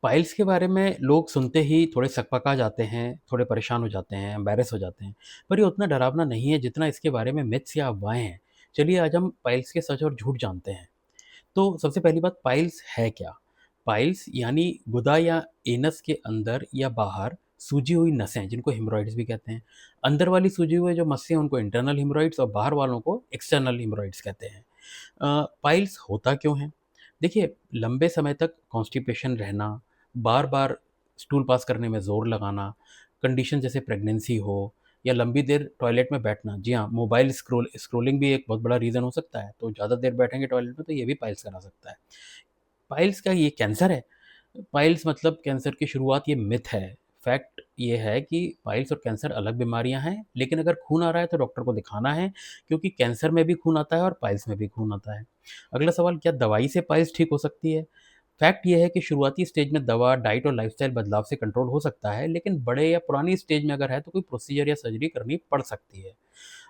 Piles के बारे में लोग सुनते ही थोड़े सकपका जाते हैं, थोड़े परेशान हो जाते हैं, एम्बैरेस हो जाते हैं। पर ये उतना डरावना नहीं है जितना इसके बारे में मिथ्स या अफ़वाहें हैं। चलिए आज हम पाइल्स के सच और झूठ जानते हैं। तो सबसे पहली बात पाइल्स है क्या? पाइल्स यानी गुदा या एनस के अंदर या बाहर सूजी हुई नसें जिनको हेमorrhoids भी कहते हैं। अंदर वाली सूजी हुई जो नसें हैं उनको इंटरनल हेमorrhoids और बाहर वालों को एक्सटर्नल हेमorrhoids कहते हैं। पाइल्स होता क्यों है? देखिए, लंबे समय तक कॉन्स्टिपेशन रहना, बार-बार स्टूल पास करने में ज़ोर लगाना, कंडीशन जैसे प्रेगनेंसी हो या लंबी देर टॉयलेट में बैठना। जी हाँ, मोबाइल स्क्रॉलिंग भी एक बहुत बड़ा रीज़न हो सकता है। तो ज़्यादा देर बैठेंगे टॉयलेट में तो ये भी पाइल्स करा सकता है। पाइल्स क्या ये कैंसर है? पाइल्स मतलब कैंसर की शुरुआत ये मिथ है। फैक्ट ये है कि पाइल्स और कैंसर अलग बीमारियाँ हैं, लेकिन अगर खून आ रहा है तो डॉक्टर को दिखाना है क्योंकि कैंसर में भी खून आता है और पाइल्स में भी खून आता है। अगला सवाल क्या दवाई से पाइल्स ठीक हो सकती है? फैक्ट ये है कि शुरुआती स्टेज में दवा, डाइट और लाइफ़स्टाइल बदलाव से कंट्रोल हो सकता है, लेकिन बड़े या पुरानी स्टेज में अगर है तो कोई प्रोसीजर या सर्जरी करनी पड़ सकती है।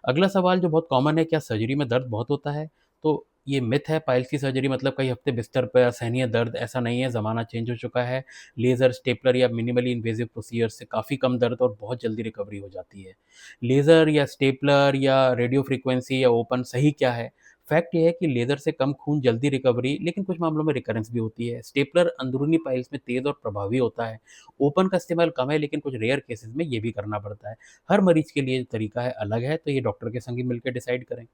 अगला सवाल जो बहुत कॉमन है, क्या सर्जरी में दर्द बहुत होता है? तो ये मिथ है, पाइल्स की सर्जरी मतलब कई हफ्ते बिस्तर पे असहनीय दर्द, ऐसा नहीं है, ज़माना चेंज हो चुका है। लेज़र, स्टेपलर या मिनिमली इन्वेसिव प्रोसीजर से काफ़ी कम दर्द और बहुत जल्दी रिकवरी हो जाती है। लेज़र या स्टेपलर या रेडियो फ्रीक्वेंसी या ओपन सही क्या है? फैक्ट ये है कि लेज़र से कम खून, जल्दी रिकवरी, लेकिन कुछ मामलों में रिकरेंस भी होती है। स्टेपलर अंदरूनी पाइल्स में तेज़ और प्रभावी होता है। ओपन का इस्तेमाल कम है, लेकिन कुछ रेयर केसेज़ में ये भी करना पड़ता है। हर मरीज़ के लिए तरीका है अलग है, तो ये डॉक्टर के संग ही मिलकर डिसाइड करें।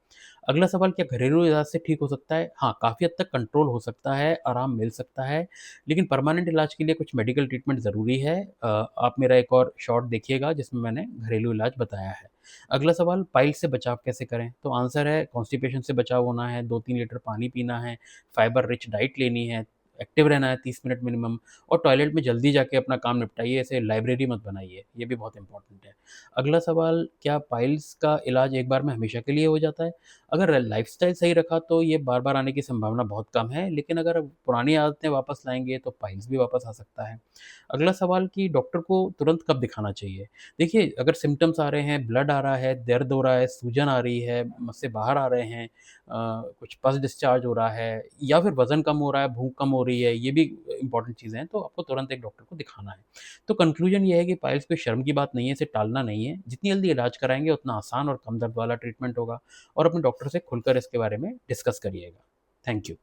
अगला सवाल क्या घरेलू इलाज से ठीक हो सकता है? हाँ, काफ़ी हद तक कंट्रोल हो सकता है, आराम मिल सकता है, लेकिन परमानेंट इलाज के लिए कुछ मेडिकल ट्रीटमेंट ज़रूरी है। आप मेरा एक और शॉर्ट देखिएगा जिसमें मैंने घरेलू इलाज बताया है। अगला सवाल पाइल्स से बचाव कैसे करें? तो आंसर है कॉन्स्टिपेशन से बचाव होना है, 2-3 लीटर पानी पीना है, फाइबर रिच डाइट लेनी है, एक्टिव रहना है 30 मिनट मिनिमम और टॉयलेट में जल्दी जाके अपना काम निपटाइए, इसे लाइब्रेरी मत बनाइए, ये भी बहुत इंपॉर्टेंट है। अगला सवाल क्या पाइल्स का इलाज एक बार में हमेशा के लिए हो जाता है? अगर लाइफ़स्टाइल सही रखा तो ये बार-बार आने की संभावना बहुत कम है, लेकिन अगर पुरानी आदतें वापस लाएँगे तो पाइल्स भी वापस आ सकता है। अगला सवाल कि डॉक्टर को तुरंत कब दिखाना चाहिए? देखिए, अगर सिम्पटम्स आ रहे हैं, ब्लड आ रहा है, दर्द हो रहा है, सूजन आ रही है, मस्से बाहर आ रहे हैं, कुछ पस डिस्चार्ज हो रहा है या फिर वज़न कम हो रहा है, भूख कम हो रही है, ये भी इम्पोर्टेंट चीज़ें हैं, तो आपको तुरंत एक डॉक्टर को दिखाना है। तो कंक्लूजन ये है कि पाइल्स कोई शर्म की बात नहीं है, इसे टालना नहीं है। जितनी जल्दी इलाज कराएँगे उतना आसान और कम दर्द वाला ट्रीटमेंट होगा और अपने डॉक्टर से खुलकर इसके बारे में डिस्कस करिएगा। Thank you.